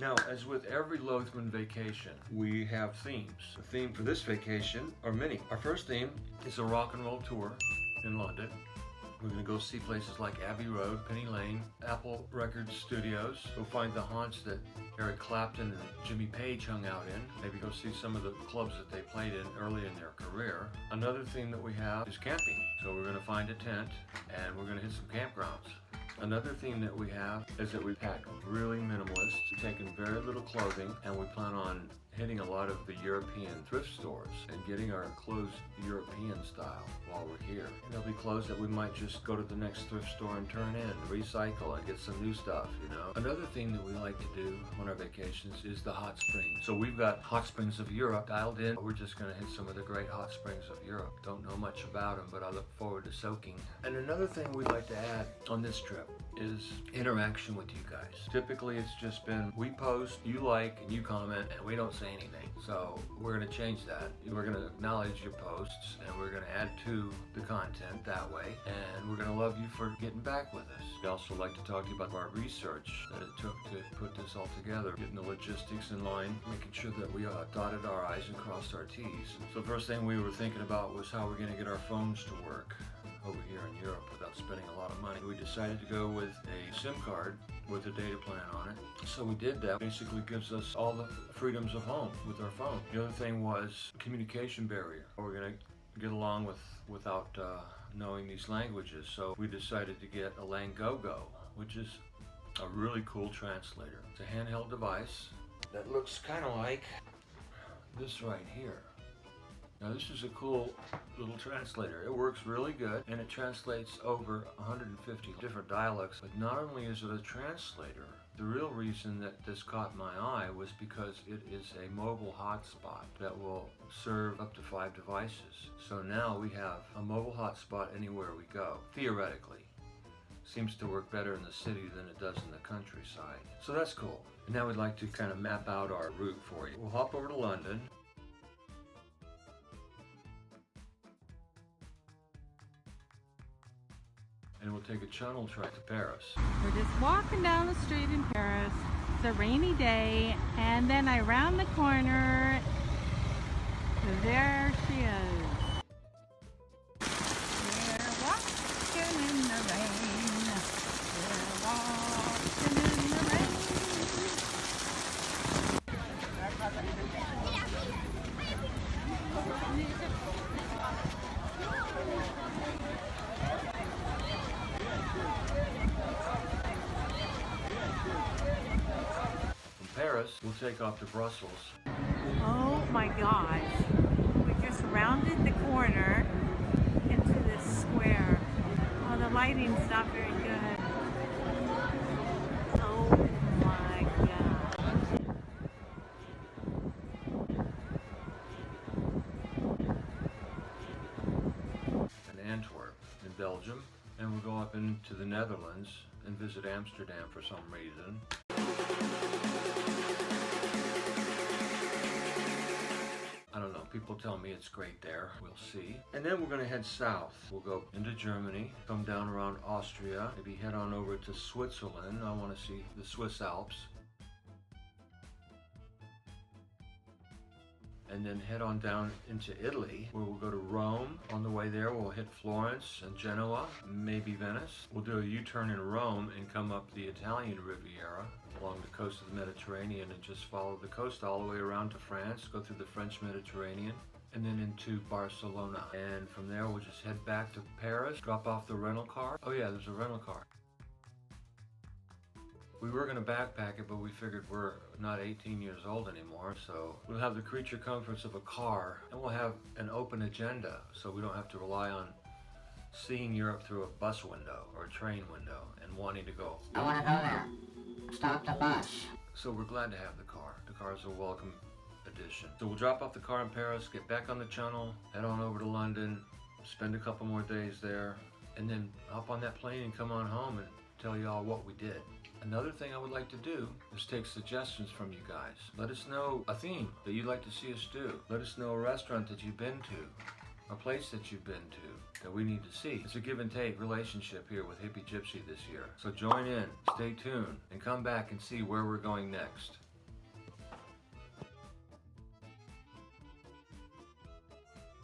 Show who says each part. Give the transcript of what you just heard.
Speaker 1: Now, as with every Lothman vacation, we have themes. The theme for this vacation are many. Our first theme is a rock and roll tour in London. We're going to go see places like Abbey Road, Penny Lane, Apple Records Studios. Go find the haunts that Eric Clapton and Jimmy Page hung out in. Maybe go see some of the clubs that they played in early in their career. Another theme that we have is camping. So we're going to find a tent and we're going to hit some campgrounds. Another theme that we have is that we pack really minimalist, taking very little clothing, and we plan on hitting a lot of the European thrift stores and getting our clothes European style while we're here. And there'll be clothes that we might just go to the next thrift store and turn in, recycle, and get some new stuff, you know. Another thing that we like to do on our vacations is the hot springs. So we've got hot springs of Europe dialed in. We're just gonna hit some of the great hot springs of Europe. Don't know much about them, but I look forward to soaking. And another thing we'd like to add on this trip is interaction with you guys. Typically it's just been we post, you like, and you comment, and we don't say anything. So we're going to change that. We're going to acknowledge your posts, and we're going to add to the content that way, and we're going to love you for getting back with us. We also like to talk to you about our research that it took to put this all together, getting the logistics in line, making sure that we dotted our I's and crossed our T's. So first thing we were thinking about was how we're going to get our phones to work over here in Europe without spending a lot of money. We decided to go with a SIM card with a data plan on it. So we did that. Basically gives us all the freedoms of home with our phone. The other thing was communication barrier. We're gonna get along without knowing these languages. So we decided to get a Langogo, which is a really cool translator. It's a handheld device that looks kind of like this right here. Now this is a cool little translator. It works really good and it translates over 150 different dialects. But not only is it a translator, the real reason that this caught my eye was because it is a mobile hotspot that will serve up to 5 devices. So now we have a mobile hotspot anywhere we go, theoretically. Seems to work better in the city than it does in the countryside. So that's cool. And now we'd like to kind of map out our route for you. We'll hop over to London. And we'll take a channel track to Paris.
Speaker 2: We're just walking down the street in Paris. It's a rainy day, and then I round the corner. There she is. We're walking in the rain. We're walking in the rain.
Speaker 1: Paris, we'll take off to Brussels.
Speaker 2: Oh my gosh. We just rounded the corner into this square. Oh, the lighting's not very good. Oh my god.
Speaker 1: In Antwerp, in Belgium, and we'll go up into the Netherlands and visit Amsterdam for some reason. I don't know, people tell me it's great there. We'll see. And then we're going to head south. We'll go into Germany, come down around Austria, maybe head on over to Switzerland. I want to see the Swiss Alps. And then head on down into Italy, where we'll go to Rome. On the way there, we'll hit Florence and Genoa, maybe Venice. We'll do a U-turn in Rome and come up the Italian Riviera along the coast of the Mediterranean and just follow the coast all the way around to France, go through the French Mediterranean, and then into Barcelona. And from there, we'll just head back to Paris, drop off the rental car. Oh yeah, there's a rental car. We were going to backpack it, but we figured we're not 18 years old anymore, so we'll have the creature comforts of a car, and we'll have an open agenda, so we don't have to rely on seeing Europe through a bus window or a train window and wanting to go,
Speaker 3: I want to go there. Stop the bus.
Speaker 1: So we're glad to have the car. The car is a welcome addition. So we'll drop off the car in Paris, get back on the channel, head on over to London, spend a couple more days there, and then hop on that plane and come on home and tell you all what we did. Another thing I would like to do is take suggestions from you guys. Let us know a theme that you'd like to see us do. Let us know a restaurant that you've been to, a place that you've been to that we need to see. It's a give and take relationship here with Hippie Gypsy this year. So join in, stay tuned, and come back and see where we're going next.